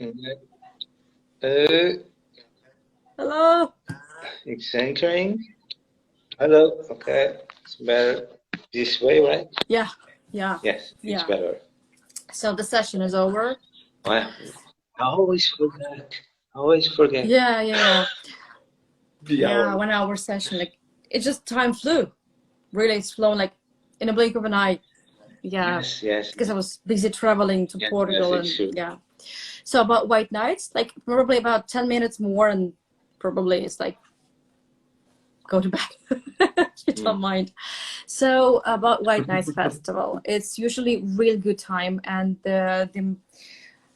Uh, Hello. it's entering. Hello. Okay. It's better this way, right? Yeah, yeah, Yes, it's yeah. better. So the session is over. Well, I always forget. I always forget. Yeah. The Yeah, hour. 1 hour session. Like it just time flew. Really, it's flown like in a blink of an eye. Yeah, Yes. because I was busy traveling to Yes, Portugal it's and true. yeah. So about white nights, like probably about 10 minutes more, and probably it's like go to bed. You don't mind. So about White Nights Festival, it's usually real good time, and the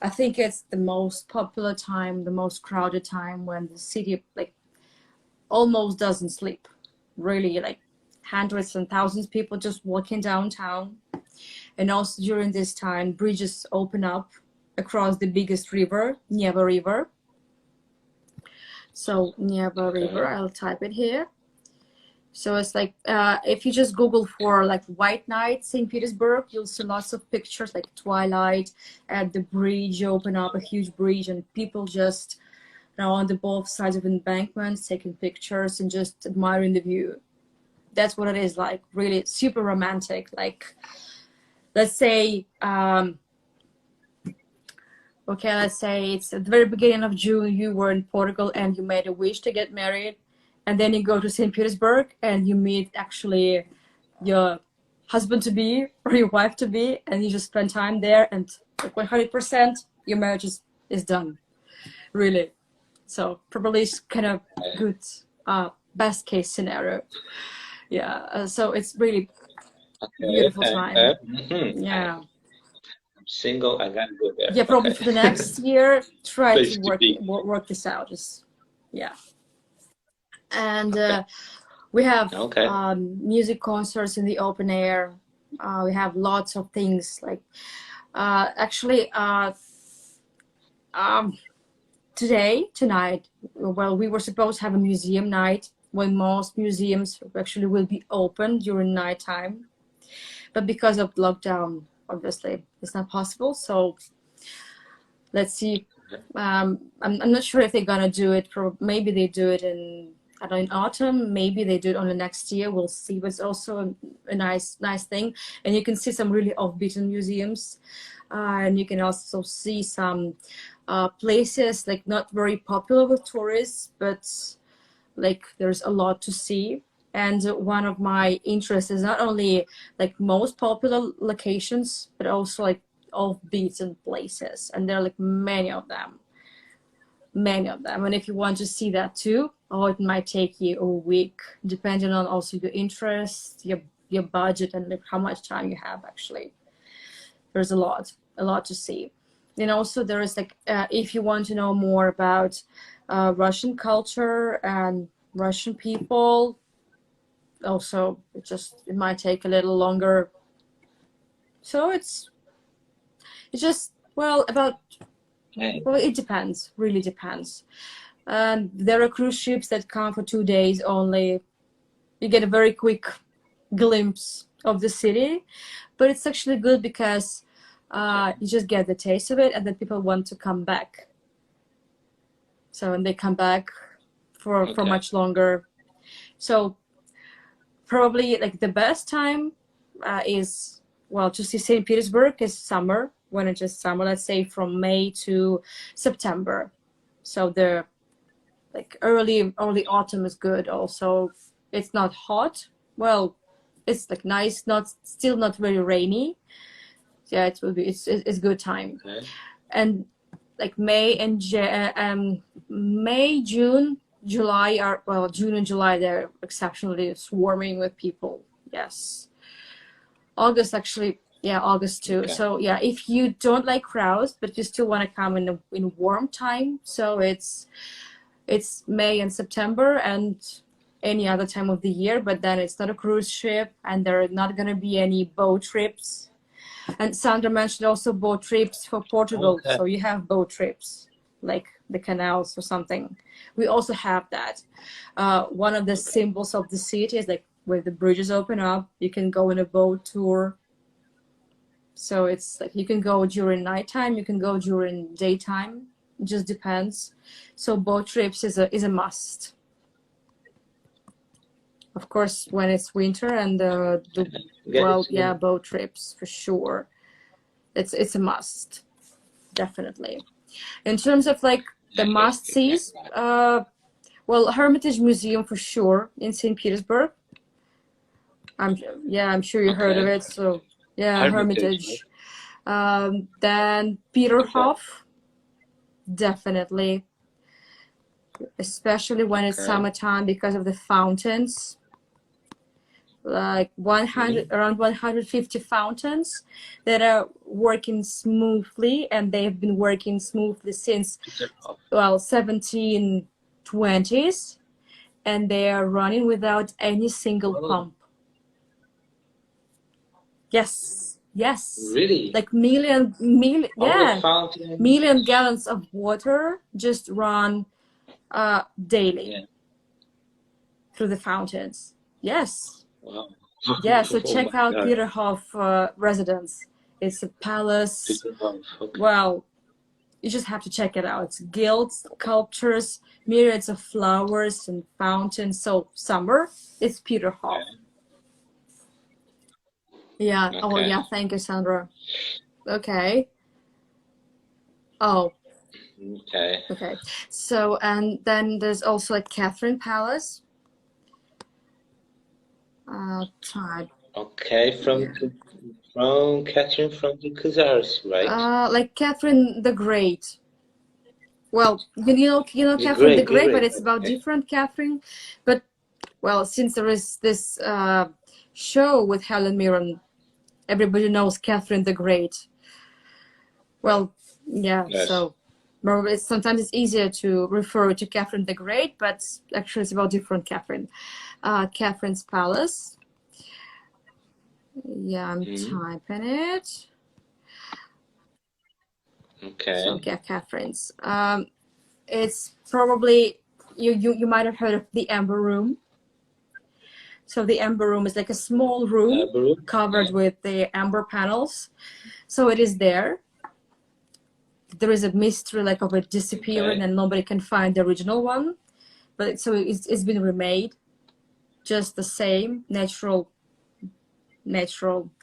I think it's the most popular time, the most crowded time when the city like almost doesn't sleep. Really, like hundreds and thousands of people just walking downtown. And also during this time, bridges open up across the biggest river, Neva River. So Neva River, Okay. I'll type it here. So it's like if you just Google for like White Night St. Petersburg, you'll see lots of pictures like twilight at the bridge, open up a huge bridge, and people just on the both sides of embankments taking pictures and just admiring the view. That's what it is like, really super romantic. Like, let's say, okay, let's say it's at the very beginning of June, you were in Portugal and you made a wish to get married, and then you go to St. Petersburg and you meet actually your husband to be or your wife to be, and you just spend time there, and like 100% your marriage is done, really. So probably it's kind of good, best case scenario. Yeah, so it's really beautiful time. Yeah. I'm single. I gotta go there. Yeah, probably Okay. for the next year, try to Place to be. work this out. Just yeah, and we have Okay. music concerts in the open air. We have lots of things like actually um, tonight. Well, we were supposed to have a museum night when most museums actually will be open during nighttime, but because of lockdown, obviously it's not possible. So let's see. I'm not sure if they're gonna do it. Maybe they do it in, I don't know, in autumn. Maybe they do it on the next year. We'll see. But it's also a nice thing, and you can see some really off-beaten museums, and you can also see some places like not very popular with tourists, but like there's a lot to see. And one of my interests is not only like most popular locations, but also like off-beaten places, and there are like many of them. And if you want to see that too, oh, it might take you a week, depending on also your interest, your budget, and like how much time you have. Actually, there's a lot to see. And also there is like if you want to know more about Russian culture and Russian people, also it might take a little longer. So it's just about, well, it depends, really depends. There are cruise ships that come for 2 days only. You get a very quick glimpse of the city, but it's actually good because you just get the taste of it, and then people want to come back. So, and they come back for much longer. So probably like the best time is, well, to see St. Petersburg is summer, when it's just summer, let's say from May to September. So the like early autumn is good also. It's not hot. Well, it's like nice, not still not very rainy. Yeah, it will be, it's good time. Okay. And like May, June, July are, well, June and July, they're exceptionally swarming with people. Yes. August actually, yeah, August too. Okay. So yeah, if you don't like crowds but you still want to come in warm time, so it's May and September and any other time of the year, but then it's not a cruise ship and there are not going to be any boat trips. And Sandra mentioned also boat trips for Portugal. Okay. So you have boat trips like the canals or something. We also have that. One of the symbols of the city is like where the bridges open up, you can go on a boat tour. So it's like you can go during nighttime, you can go during daytime. It just depends. So boat trips is a must. Of course, when it's winter and Yes. boat trips for sure. It's a must, definitely. In terms of like the must sees, well, Hermitage Museum for sure in St. Petersburg. I'm sure you heard of Okay. it. So yeah, Hermitage, Hermitage. Then Peterhof, definitely, especially when it's okay. summertime because of the fountains. Like 100, around 150 fountains that are working smoothly, and they've been working smoothly since, well, 1720s, and they are running without any single pump. Yes. Really? Like million gallons of water just run daily through the fountains. Yes. Wow. Yeah, so check out Peterhof residence. It's a palace. Okay. Well, you just have to check it out. It's gilded sculptures, myriads of flowers and fountains. So summer, it's Peterhof. Yeah. Okay. Oh yeah. Thank you, Sandra. Okay. Oh. Okay. So, and then there's also like Catherine Palace. Type. Okay, from Catherine from the Khazars, right? Like Catherine the Great. Well, The Catherine the Great, but Great. it's about Okay. different Catherine. But well, since there is this show with Helen Mirren, everybody knows Catherine the Great. Well, yeah. Yes. So sometimes it's easier to refer to Catherine the Great, but actually it's about different Catherine. Catherine's Palace. Yeah, I'm typing it. Okay. So yeah, Catherine's. It's probably you might have heard of the Amber Room. So the Amber Room is like a small room covered with the amber panels. So it is there. There is a mystery like of it disappearing, and nobody can find the original one. But so it's been remade, just the same natural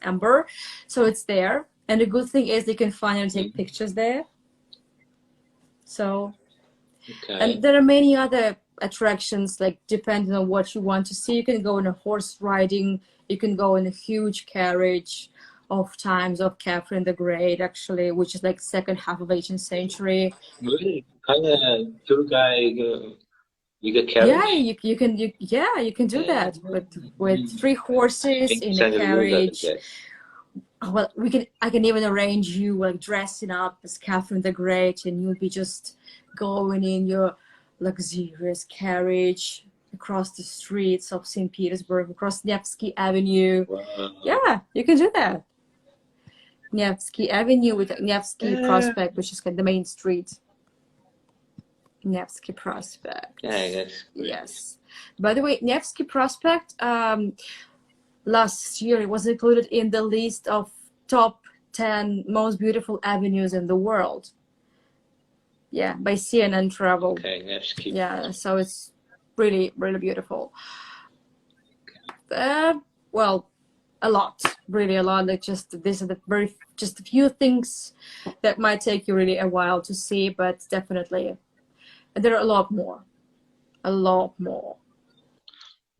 amber. So it's there, and the good thing is they can finally take pictures there. So, and there are many other attractions, like depending on what you want to see. You can go in a horse riding, you can go in a huge carriage of times of Catherine the Great, actually, which is like second half of 18th century. Really? Kind of tour guide, you get carriage? Yeah, you can do that with 3 horses in a carriage. Well, I can even arrange you like dressing up as Catherine the Great, and you'll be just going in your luxurious carriage across the streets of St. Petersburg, across Nevsky Avenue. Wow. Yeah, you can do that. Nevsky Avenue with Nevsky Prospect, which is the main street. Nevsky Prospect. Yeah, that's great. Yes. By the way, Nevsky Prospect, last year it was included in the list of top 10 most beautiful avenues in the world. Yeah, by CNN Travel. Okay, Nevsky. Yeah, so it's really, really beautiful. Well, a lot, really a lot. Like these are just a few things that might take you really a while to see, but definitely there are a lot more.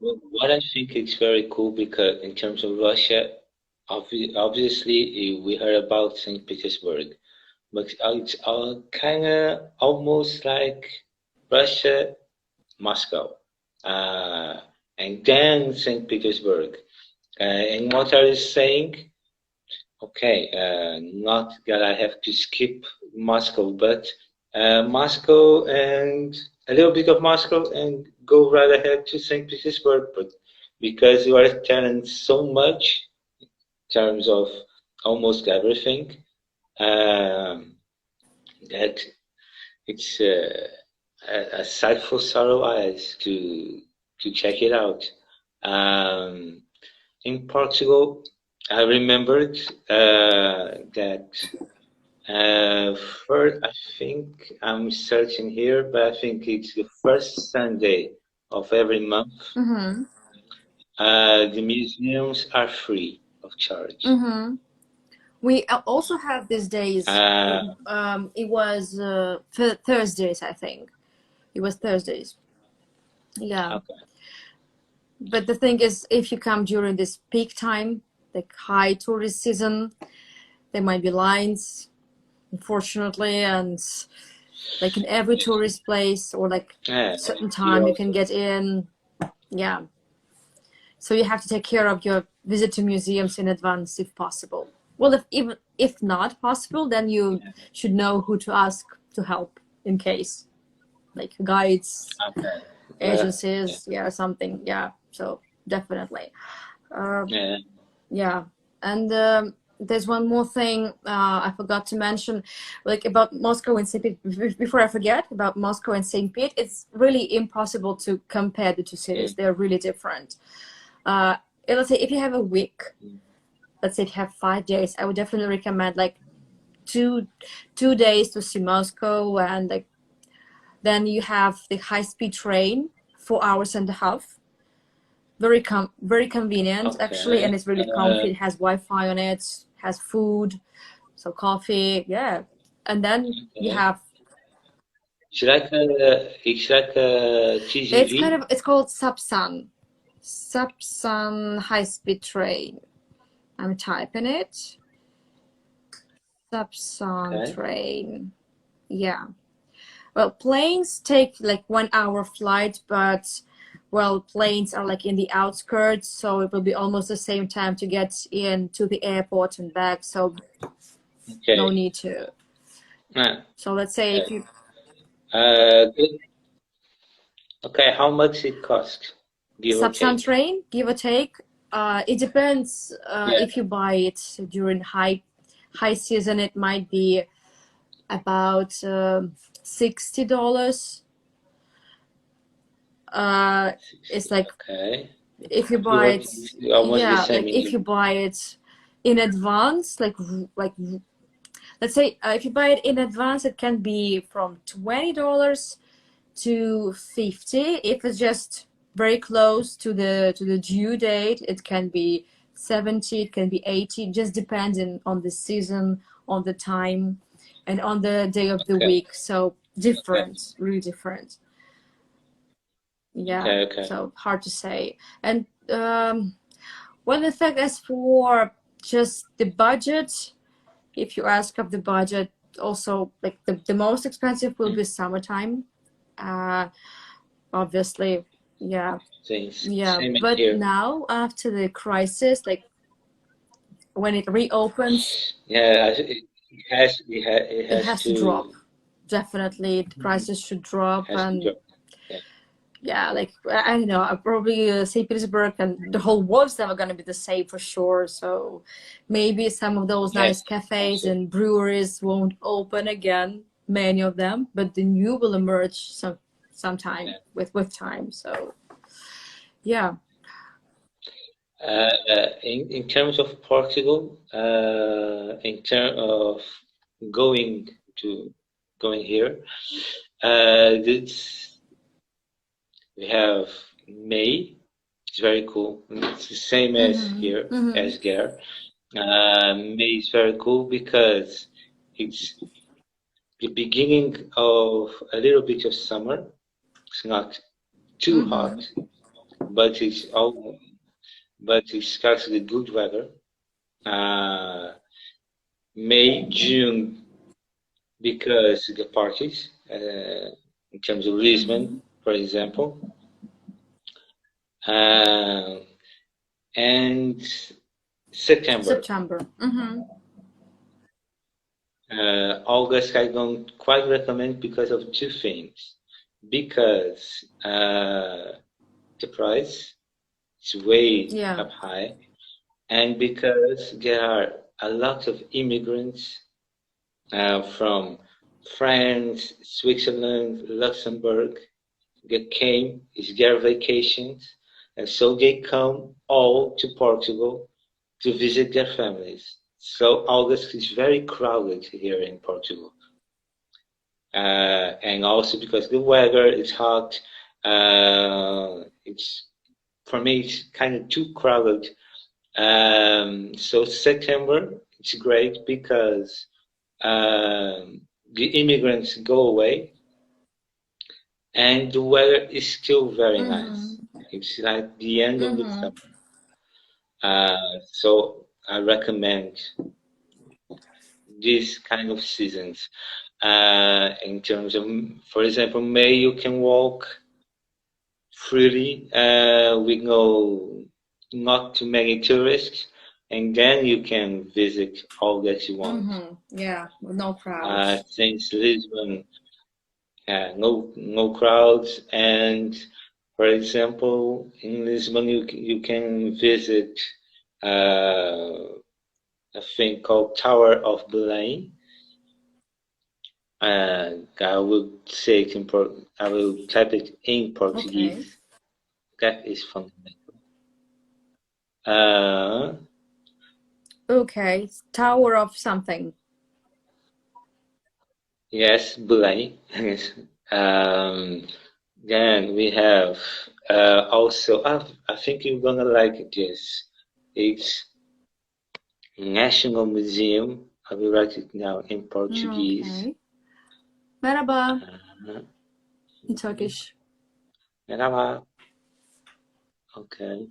Well, what I think is very cool, because in terms of Russia, obviously we heard about St. Petersburg, but it's kind of almost like Russia, Moscow, and then St. Petersburg. And what are you saying? Okay, not that I have to skip Moscow, but Moscow and a little bit of Moscow and go right ahead to St. Petersburg. But because you are telling so much in terms of almost everything, that it's a sight for sorrow eyes to check it out. In Portugal, I remembered that Uh, First, I think I'm searching here, but I think it's the first Sunday of every month. Mm-hmm. The museums are free of charge. Mm-hmm. We also have these days. Uh, It was Thursdays, I think. It was Thursdays. Yeah. okay. But the thing is, if you come during this peak time, like high tourist season, there might be lines, unfortunately, and like in every tourist place or like Yeah, certain you time you can also. get in. Yeah. So you have to take care of your visit to museums in advance if possible. Well, if not possible, then you should know who to ask to help in case, like guides, Okay. Yeah. agencies, yeah, something, yeah. So definitely, Yeah. yeah. And there's one more thing I forgot to mention, like about Moscow and St. Pete. Before I forget about Moscow and St. Pete, it's really impossible to compare the two cities. Mm. They're really different. Uh, let's say if you have a week, let's say if you have 5 days, I would definitely recommend like two days to see Moscow, and like then you have the high-speed train, 4 hours and a half. Very convenient actually, and Okay. it's really comfy. It has Wi-Fi on it, has food, so coffee, yeah. And then you Okay. have It's like a TGV. it's called Sapsan high-speed train. I'm typing it. Sapsan Okay. train. Yeah. Well, planes take like 1 hour flight, but well, planes are like in the outskirts, so it will be almost the same time to get in to the airport and back. So no Okay. need to. Ah, So let's say if you good. Okay. How much it cost, give or Sapsan take? train, give or take, it depends. Yeah. If you buy it during high season, it might be about $60. It's 60. like Okay. if you Give buy or it, take, almost the yeah, same like in if you you. buy it in advance, like let's say if you buy it in advance, it can be from $20 to 50. If it's just very close to the due date, it can be 70, it can be 80, just depending on the season, on the time, and on the day of the Okay. week. So Okay. different, really different. Yeah, Okay. Okay. so hard to say. And well, in fact, as for just the budget, if you ask of the budget, also like the most expensive will Mm. be summertime. Uh, Obviously, yeah, Same. yeah. Same But here. now after the crisis, like when it reopens, Yeah. It it has has to drop. to. Definitely, the prices should drop, Has to and drop. Yeah. yeah, like I don't know, probably St. Petersburg and the whole world's never gonna be the same for sure. So maybe some of those Yes. nice cafes Also. and breweries won't open again, many of them, but the new will emerge sometime Yeah. with time. So yeah. In terms of Portugal, in terms of going to going here, this we have May. It's very cool. It's the same as Mm-hmm. here Mm-hmm. as there. May is very cool because it's the beginning of a little bit of summer. It's not too Mm-hmm. hot, but it starts with good weather. Uh, May, June, because the parties, in terms of Mm-hmm. Lisbon, for example, uh, and September. September. Mm-hmm. August, I don't quite recommend because of two things. Because the price is way Yeah. up high, and because there are a lot of immigrants from France, Switzerland, Luxembourg. They came, it's their vacations, and so they come all to Portugal to visit their families. So August is very crowded here in Portugal. And also because the weather is hot, it's for me it's kind of too crowded. So September it's great because the immigrants go away and the weather is still very nice. It's like the end of the summer. So I recommend these kind of seasons. In terms of, for example, May you can walk freely with not too many tourists, and then you can visit all that you want. Yeah, no crowds. Since Lisbon, no crowds, and for example, in Lisbon you can visit a thing called Tower of Belém. I will say it in I will type it in Portuguese. That is fundamental. Okay, Tower of something. Yes, Belém. Then we have also, I think you're gonna like this. It's National Museum. I will write it now in Portuguese. Okay. Merhaba. In Turkish. Merhaba. Okay.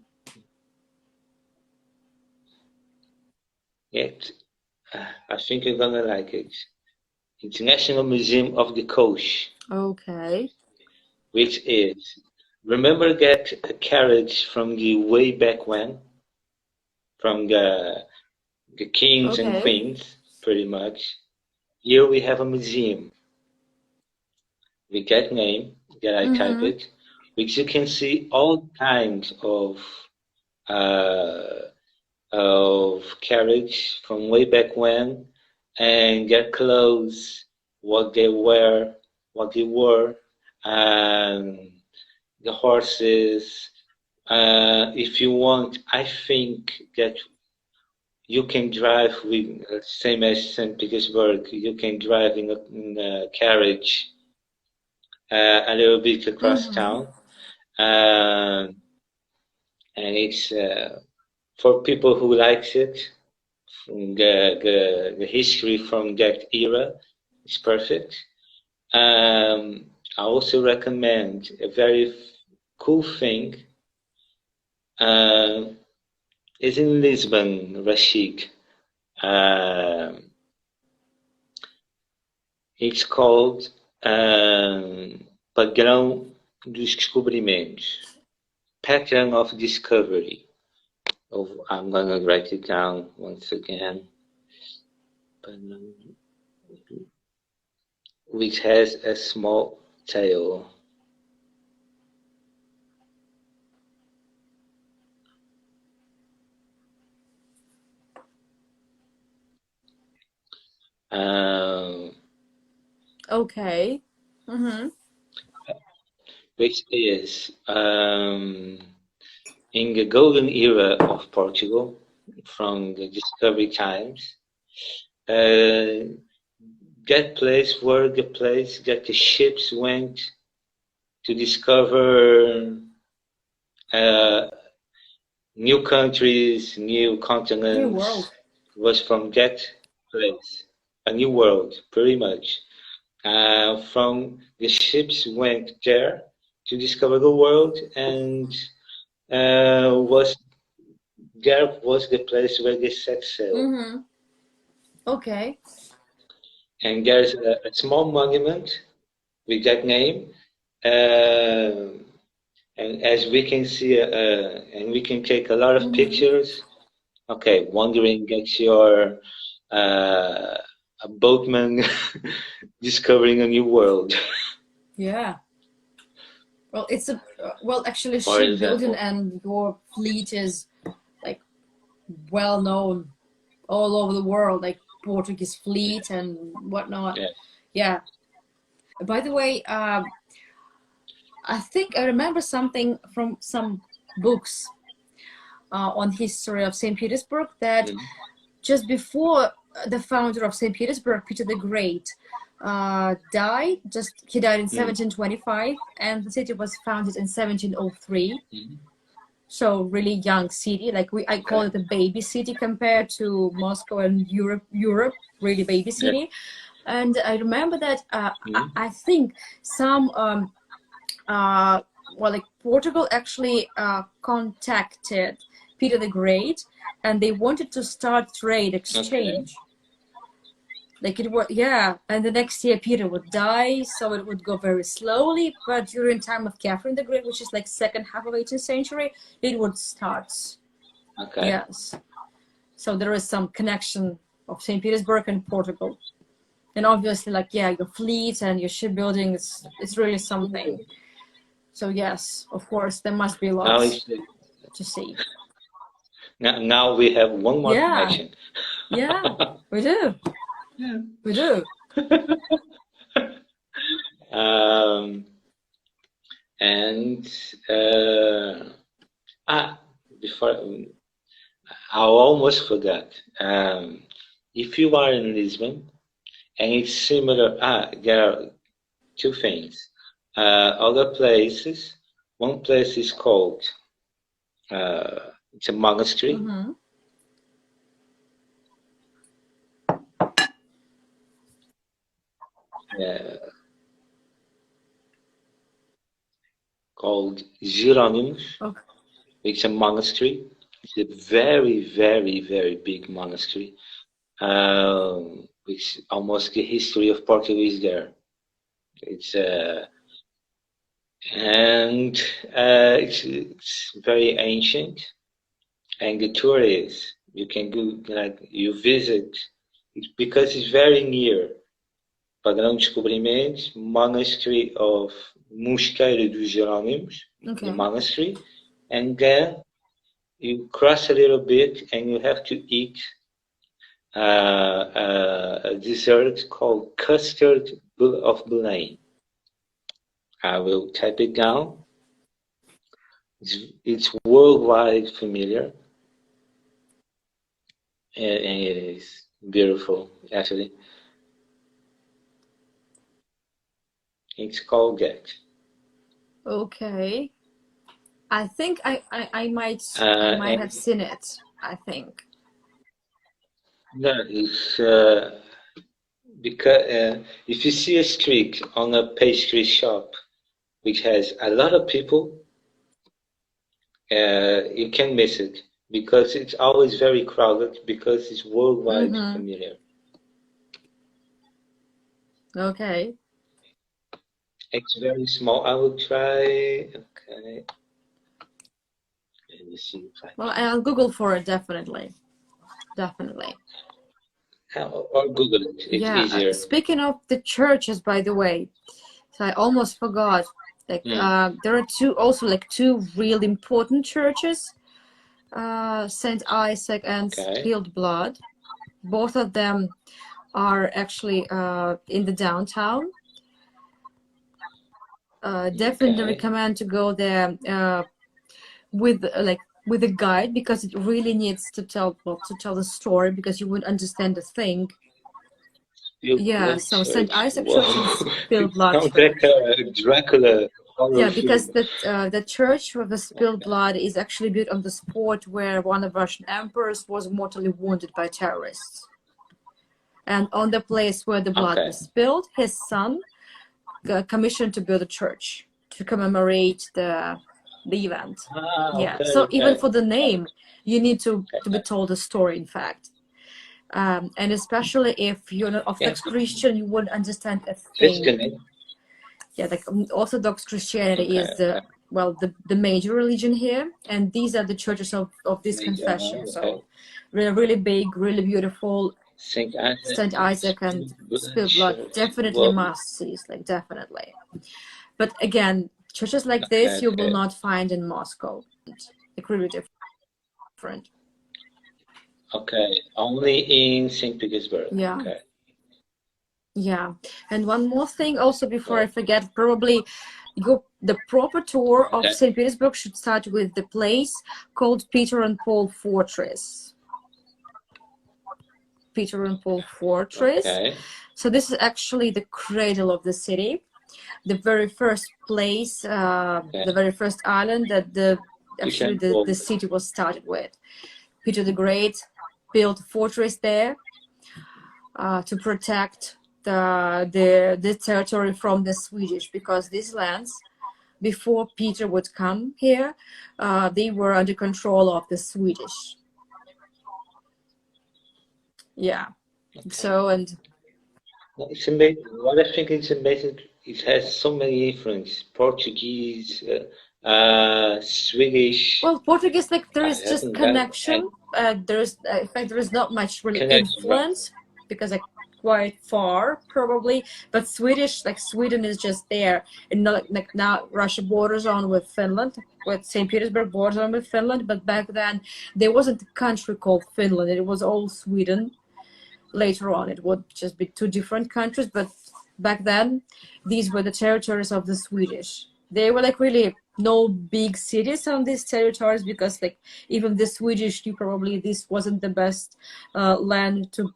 Yet, I think you're gonna like it. International Museum of the Coast. Okay. Which is, remember that a carriage from the way back when? From the kings and queens, pretty much. Here we have a museum with that name that I type it, which you can see all kinds of carriage from way back when, and their clothes, what they wear, what they wore, and the horses. If you want, I think that you can drive with same as St. Petersburg. You can drive in a carriage a little bit across town, and it's for people who likes it. The history from that era is perfect. I also recommend a very cool thing. Is in Lisbon, Rashid. It's called Padrão dos Descobrimentos. Pattern of Discovery. Oh, I'm gonna write it down once again. Which has a small tail. Okay. Which is in the golden era of Portugal, from the discovery times, that place were the place that the ships went to discover new countries, new continents. New world. Was from that place, a new world, pretty much. From the ships went there to discover the world, and was there was the place where they set sail. Okay. And there's a small monument with that name, and as we can see, and we can take a lot of pictures. Okay, wondering that you're a boatman discovering a new world. Yeah. Well, it's a actually shipbuilding, and your fleet is like well known all over the world, like Portuguese fleet and whatnot. Yeah. By the way, I think I remember something from some books on history of St. Petersburg that just before the founder of St. Petersburg, Peter the Great, died. He died in 1725, and the city was founded in 1703. So really young city. Like I call it a baby city compared to Moscow and Europe. Really baby city. And I remember that I think some like Portugal actually contacted Peter the Great, and they wanted to start trade exchange. Like it was, and the next year Peter would die, so it would go very slowly. But during time of Catherine the Great, which is like second half of 18th century, it would start. Yes. So there is some connection of St. Petersburg and Portugal. And obviously, like, your fleet and your shipbuilding, it's really something. So yes, of course, there must be lots to see. Now we have one more connection. Yeah, we do. Yeah. We do. Before I almost forgot. If you are in Lisbon, and it's similar. There are two things. Other places. One place is called. It's a monastery. Called Hieronymus. It's a monastery. It's a very, very, very big monastery. Which almost the history of Portugal is there. It's it's very ancient, and the tour is you can go, like, you visit because it's very near Padrão de Descobrimentos, Monastery of Mosqueira dos Jerônimos, the monastery, and then you cross a little bit and you have to eat a dessert called custard of Belém. I will type it down. It's worldwide familiar, and it is beautiful, actually. It's called that. Okay. I think I might have seen it. I think. No, it's because if you see a street on a pastry shop which has a lot of people, you can miss it because it's always very crowded because it's worldwide familiar. Okay. It's very small. I will try. Okay. Let me see if Well, I'll Google for it, definitely. Definitely. Or Google it. It's easier. Speaking of the churches, by the way, so I almost forgot. Like there are two real important churches, Saint Isaac and Spilled Blood. Both of them are actually in the downtown. Definitely recommend to go there with a guide, because it really needs to tell the story, because you wouldn't understand the thing. So St. Isaac Church and Spilled Blood Church. Dracula. Yeah, because the church with the spilled blood is actually built on the spot where one of the Russian emperors was mortally wounded by terrorists. And on the place where the blood was spilled, his son commissioned to build a church to commemorate the event. So even for the name, you need to be told a story, in fact. And especially if you're not Orthodox Christian, you wouldn't understand a thing. Yeah, like Orthodox Christianity is the major religion here, and these are the churches of this confession. So really big, really beautiful. Saint Isaac and Spilled Blood, definitely must see, like definitely. But again, churches like this you will not find in Moscow. Like really different. Okay, only in St. Petersburg. Yeah. Okay. Yeah, and one more thing also before I forget, probably the proper tour of St. Petersburg should start with the place called Peter and Paul Fortress. Peter and Paul Fortress. Okay. So this is actually the cradle of the city, the very first place, the very first island that the city was started with. Peter the Great built a fortress there to protect the territory from the Swedish, because these lands, before Peter would come here, they were under control of the Swedish. Yeah. Okay. So, and it's amazing. What I think it's amazing, it has so many influences. Portuguese, Swedish. well, Portuguese, like there is just haven't connection. There's in fact there is not much really connection, influence because like quite far probably. But Swedish, like Sweden is just there, and not like now Russia borders on with Finland, with St. Petersburg borders on with Finland. But back then there wasn't a country called Finland; it was all Sweden. Later on, it would just be two different countries, but back then, these were the territories of the Swedish. They were like really no big cities on these territories, because like even the Swedish knew probably this wasn't the best land to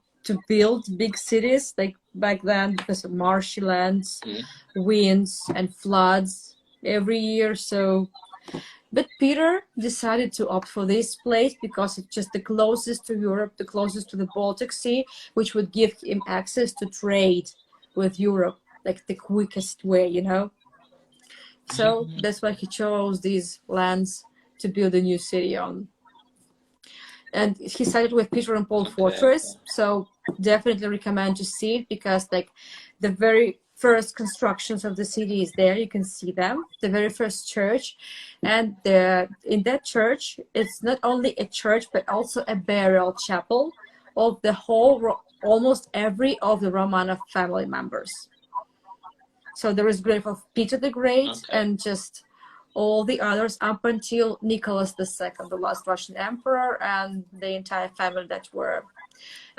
build big cities like back then, because of marshy lands, winds and floods every year. So but Peter decided to opt for this place because it's just the closest to Europe, the closest to the Baltic Sea, which would give him access to trade with Europe, like the quickest way, you know? So that's why he chose these lands to build a new city on. And he started with Peter and Paul Fortress, so definitely recommend to see it, because like the very first constructions of the city is there. You can see them, the very first church, and in that church it's not only a church but also a burial chapel of the whole almost every of the Romanov family members. So there is grave of Peter the Great and just all the others up until Nicholas II, the last Russian emperor, and the entire family that were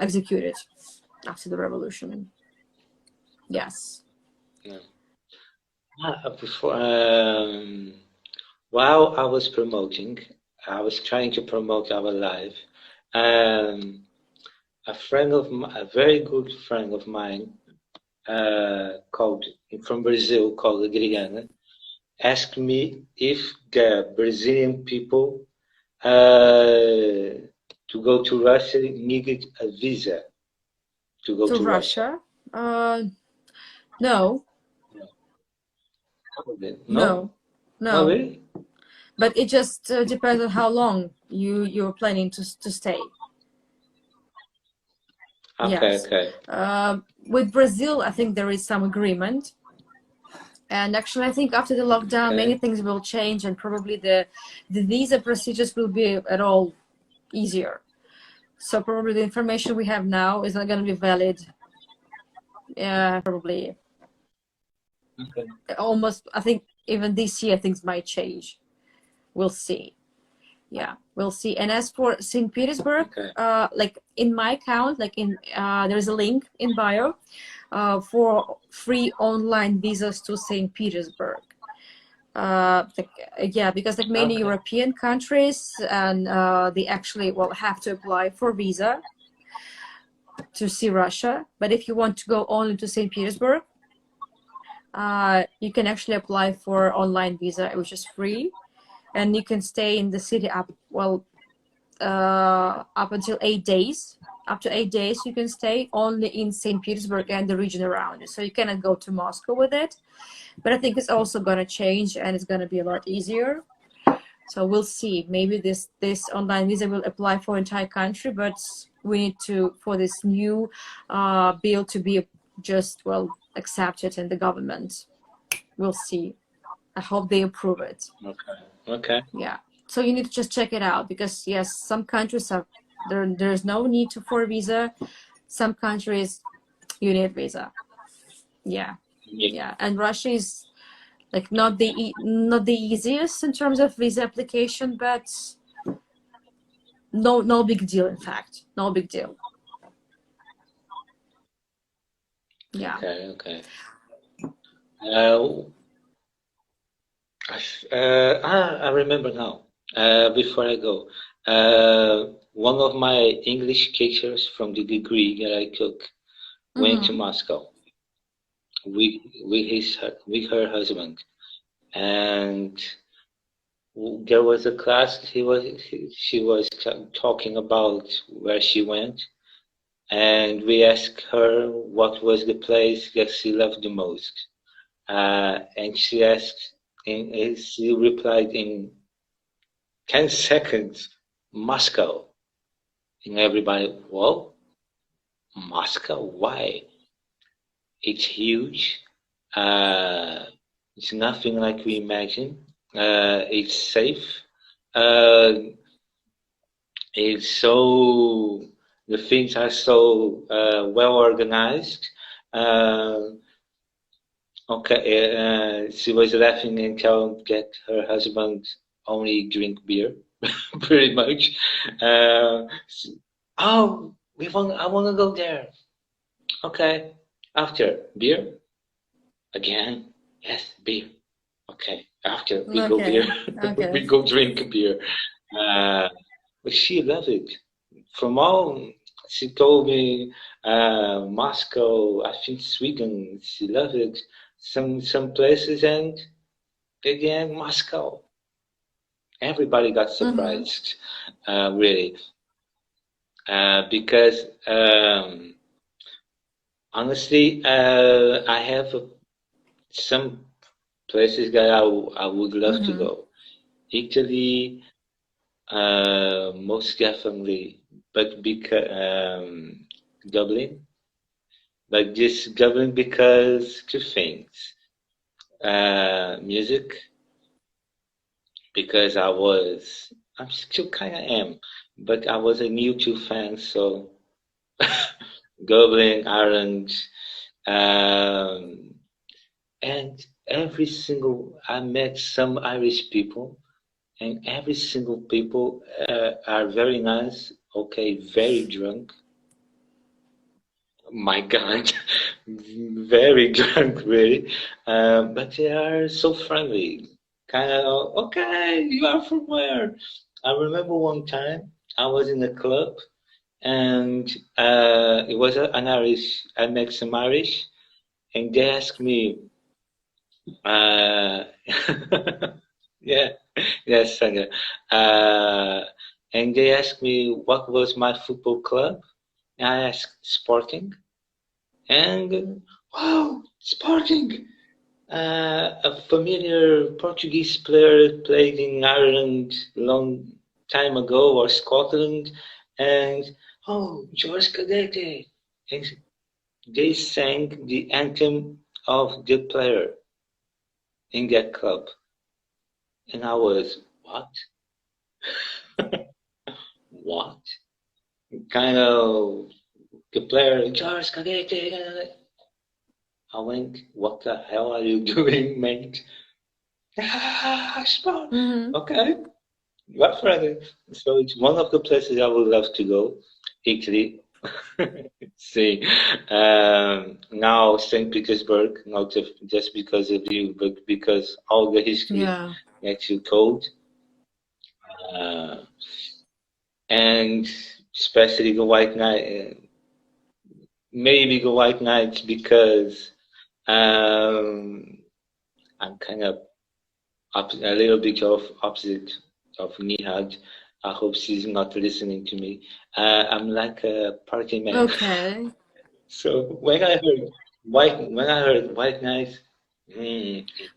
executed after the revolution. Yes. Yeah. Before, while I was promoting, I was trying to promote our live. A very good friend of mine, from Brazil, called Adriana, asked me if the Brazilian people to go to Russia needed a visa to go to Russia. No. No? No. Oh, really? But it just depends on how long you're planning to stay. Okay, yes. okay. With Brazil, I think there is some agreement. And actually, I think after the lockdown, many things will change, and probably the visa procedures will be at all easier. So probably the information we have now is not going to be valid. Probably. Almost, I think even this year things might change. We'll see. Yeah, we'll see. And as for St. Petersburg, like in my account, like there's a link in bio for free online visas to St. Petersburg. Because like many European countries, and they actually have to apply for visa to see Russia. But if you want to go only to St. Petersburg, you can actually apply for online visa, which is free, and you can stay in the city up until 8 days. Up to 8 days you can stay only in St. Petersburg and the region around it. So you cannot go to Moscow with it. But I think it's also going to change, and it's going to be a lot easier. So we'll see. Maybe this online visa will apply for entire country, but we need for this new bill to be just accepted in the government. We'll see. I hope they approve it. Okay. Yeah. So you need to just check it out, because yes, some countries there's no need for a visa. Some countries you need visa. Yeah. And Russia is like not the easiest in terms of visa application, but no big deal. In fact, no big deal. Yeah. Okay. I remember now. Before I go, one of my English teachers from the degree that I took went to Moscow with her husband, and there was a class. She was talking about where she went, and we asked her what was the place that she loved the most, and she asked, and she replied in 10 seconds, Moscow. And everybody, well, Moscow, why? It's huge. Uh, it's nothing like we imagine. It's safe. Uh, it's so, the things are so well organized. Uh, okay, she was laughing and telling that her husband only drink beer, pretty much. Uh, oh, I want to go there. Okay, after beer again. Yes, beer. Okay, after we go beer, Okay. we go drink beer. But she loved it. From all she told me, Moscow, I think Sweden, she loved it. Some places, and again Moscow. Everybody got surprised, really, because honestly, I have some places that I would love to go. Italy, most definitely, but because Dublin, but just Dublin because two things: music, because I'm still kind of am, but I was a U2 fan, so Dublin, Ireland, um, and I met some Irish people, and every single people are very nice, okay, very drunk. My God, very drunk, really. But they are so friendly. Kind of, okay, you are from where? I remember one time I was in a club, and it was an Irish, I met some Irish, and they asked me, uh, yeah, yes, Sandra. Uh, and they asked me what was my football club. And I asked Sporting, and wow, Sporting! A familiar Portuguese player played in Ireland long time ago, or Scotland, and oh, George Cadete. And they sang the anthem of the player in that club. And I was, what? What? Kind of the player, George Cadete. I went, what the hell are you doing, mate? Sport. Okay, what friend? So it's one of the places I would love to go, Italy. See, now St. Petersburg, not just because of you, but because all the history that you told, uh, and especially the White Knight, maybe the White Knights because um, I'm kind of a little bit of opposite of Nihad. I hope she's not listening to me. I'm like a party man. Okay. So when I heard White Knights,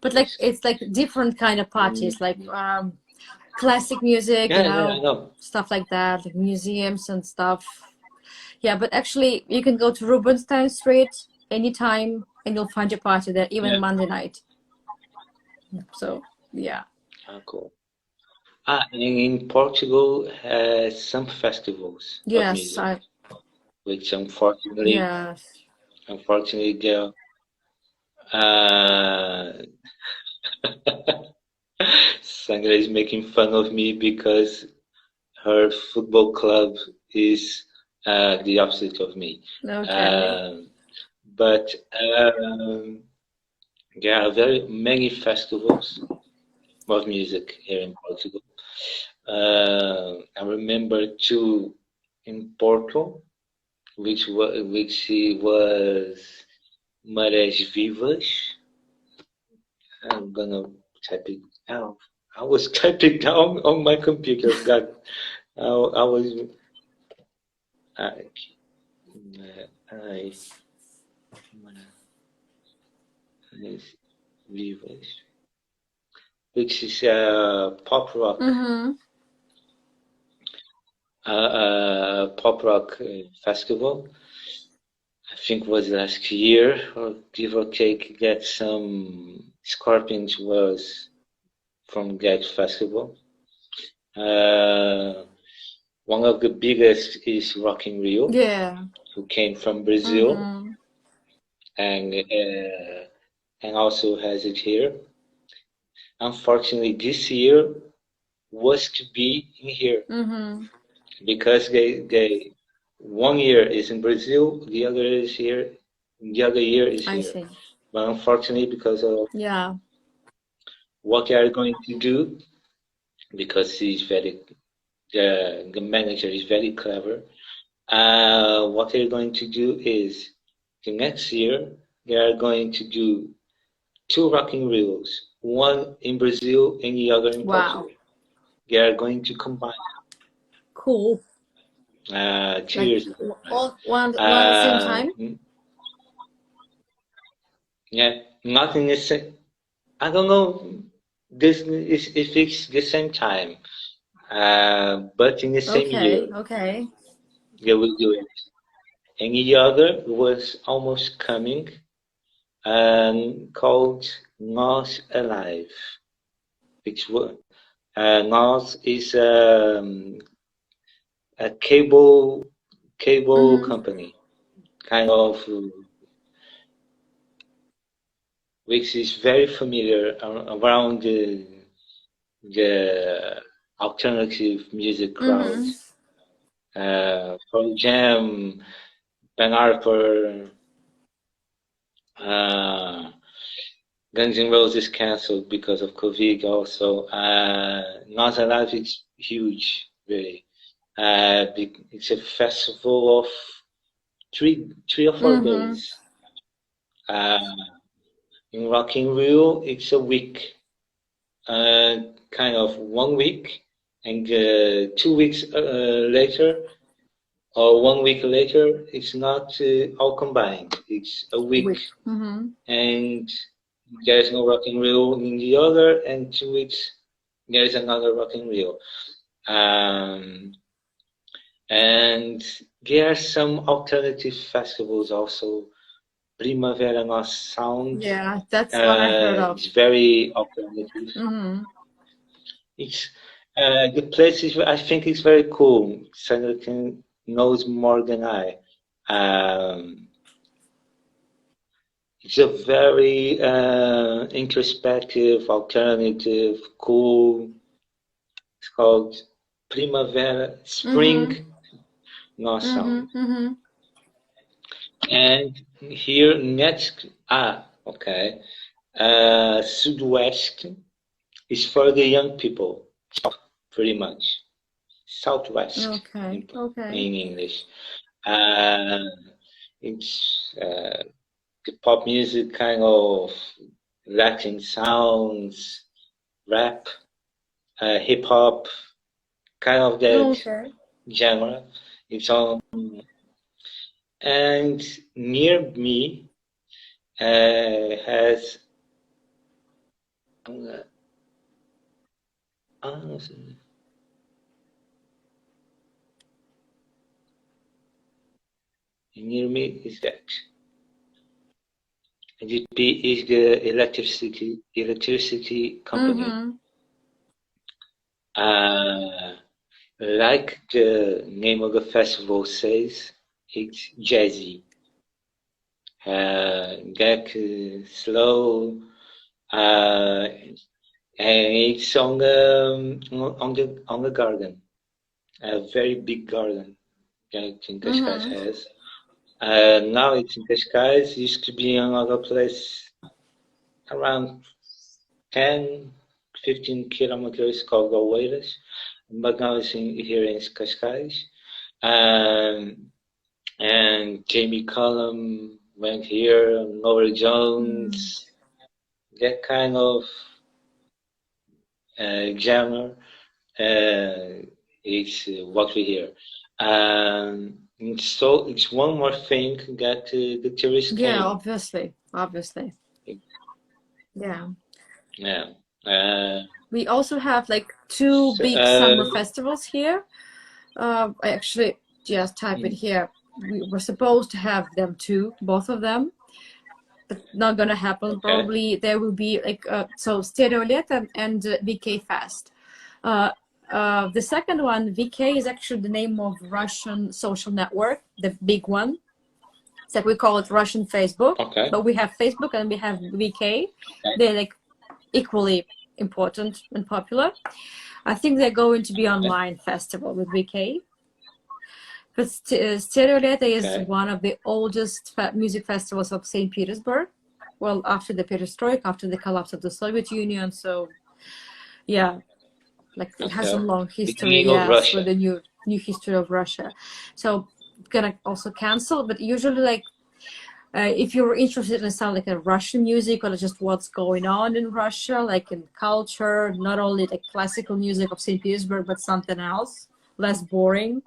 But like it's like different kind of parties, like classic music, yeah, I know. stuff like that, like museums and stuff. Yeah, but actually you can go to Rubenstein Street anytime and you'll find your party there, even Monday night. So yeah. Cool. And in Portugal has some festivals of Yes, music, which unfortunately, there, Sandra is making fun of me because her football club is the opposite of me. Okay. But there are very many festivals of music here in Portugal. I remember two in Porto, which was Marés Vivas. I'm gonna type it out. I was typing down on my computer. God, I was. I, I, Marés Vivas, which is a pop rock. Mm-hmm. Pop rock festival. I think was last year, or give or take, get some Scorpions was from that festival. One of the biggest is Rock in Rio, Yeah. who came from Brazil, Mm-hmm. and also has it here. Unfortunately, this year was to be in here Mm-hmm. because they 1 year is in Brazil, the other is here, the other year is I here. see. But unfortunately, because of Yeah. what they are going to do, because the manager is very clever. What they're going to do is the next year they are going to do two rocking reels, one in Brazil and the other in Wow. Portugal. They are going to combine. Cool. 2 years ago, right? One at the same time? Yeah, nothing is. I don't know. This is if it's the same time, but in the same year Okay. they will do it. And the other was almost coming, called Nós Alive, which Nós is a cable Mm-hmm. company, kind of, which is very familiar around the alternative music crowd. Mm-hmm. Pearl Jam, Ben Harper, Guns N' Roses canceled because of COVID also. Not Alive is huge, really. It's a festival of three or 4 days. Uh, in Rock in Rio, it's a week, kind of 1 week, and 2 weeks later, or 1 week later, it's not all combined. It's a week, Mm-hmm. and there's no Rock in Rio in the other, and 2 weeks there's another Rock in Rio. And there are some alternative festivals also. Primavera no Sound. Yeah, that's what I heard of. It's very alternative. Mm-hmm. It's the place is. I think it's very cool. Sandra knows more than I. It's a very introspective, alternative, cool. It's called Primavera, Spring No Sound. Mm-hmm. And here next, okay, Sudoeste is for the young people, pretty much. Southwest Okay. in English. It's the pop music, kind of Latin sounds, rap, hip hop, kind of that genre. It's on, and near me has. Near me is that. GP is the electricity company. Like the name of the festival says, it's jazzy. Get slow, and it's on the garden, a very big garden that Cascais has. Now it's in Cascais. Used to be another place around 10, 15 kilometers called Oeiras. but now it's here in Cascais. Um, and Jamie Cullum went here, Nora Jones, that kind of genre. It's what we hear. So it's one more thing that the tourists Yeah, came. obviously. Yeah. Yeah. We also have like two So, big summer festivals here. I actually just type it here. We were supposed to have them too, both of them, but not gonna happen. okay. Probably there will be like so Stereolet and VK Fest. The second one, VK, is actually the name of Russian social network, the big one. It's like we call it Russian Facebook, Okay. but we have Facebook and we have VK. Okay. They're like equally important and popular. I think they're going to be online festival with VK. But Stereoleta is one of the oldest music festivals of St. Petersburg. Well, after the perestroika, after the collapse of the Soviet Union. So, yeah, like it has a long history. Yes, with the new history of Russia. So, gonna also cancel. But usually, like, if you're interested in some like a Russian music or just what's going on in Russia, like in culture, not only like classical music of St. Petersburg, but something else, less boring.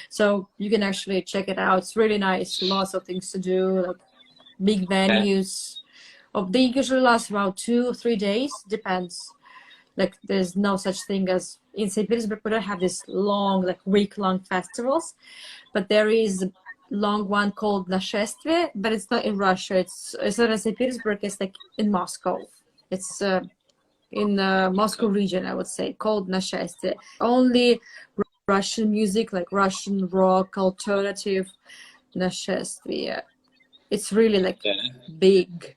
So you can actually check it out. It's really nice. Lots of things to do, like big venues. They usually last about 2 or 3 days, depends. Like there's no such thing as in St. Petersburg. We don't have this long, like week-long festivals, but there is long one called Нашествие, but it's not in Russia. It's not in St. Petersburg. It's like in Moscow. It's in the Moscow region, I would say, called Нашествие. Only Russian music, like Russian rock, alternative, Нашествие. It's really like big.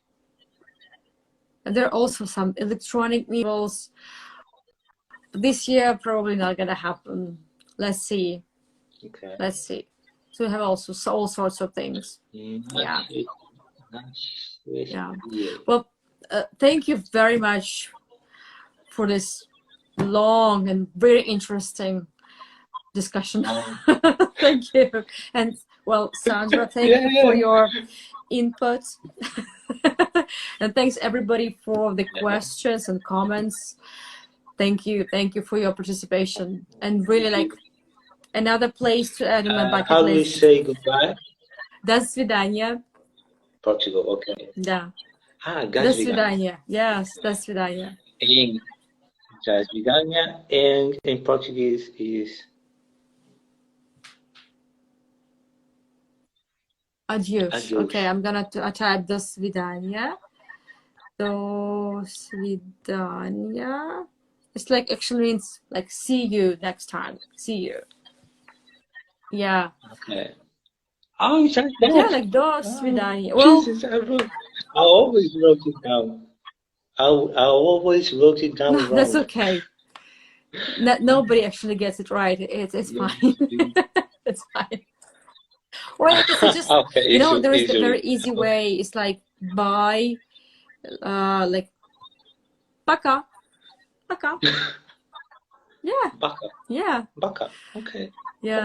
And there are also some electronic festivals. This year, probably not gonna happen. Let's see. Okay. Let's see. So we have also all sorts of things. Yeah. Yeah. Well, thank you very much for this long and very interesting discussion. Thank you. And well, Sandra, thank you for your input. And thanks everybody for the questions and comments. Thank you for your participation. And really like another place to add in my bucket list. How do we say goodbye? До свидания. Portugal, okay. Да. До свидания. Yes, до свидания. In до свидания, and in Portuguese is Adios. Okay, I'm gonna type до свидания. До свидания. It's like actually means like see you next time. See you. Yeah. Okay. Oh, it's like that. Yeah, like до свидания. Well, Jesus, I always wrote it down. I always wrote it down wrong. That's okay. Nobody actually gets it right. It's fine. It's fine. Or I guess just okay, you know, there is a very easy way. It's like bye, like пока, пока. Yeah. Baka. Yeah. Baka. Okay. Yeah.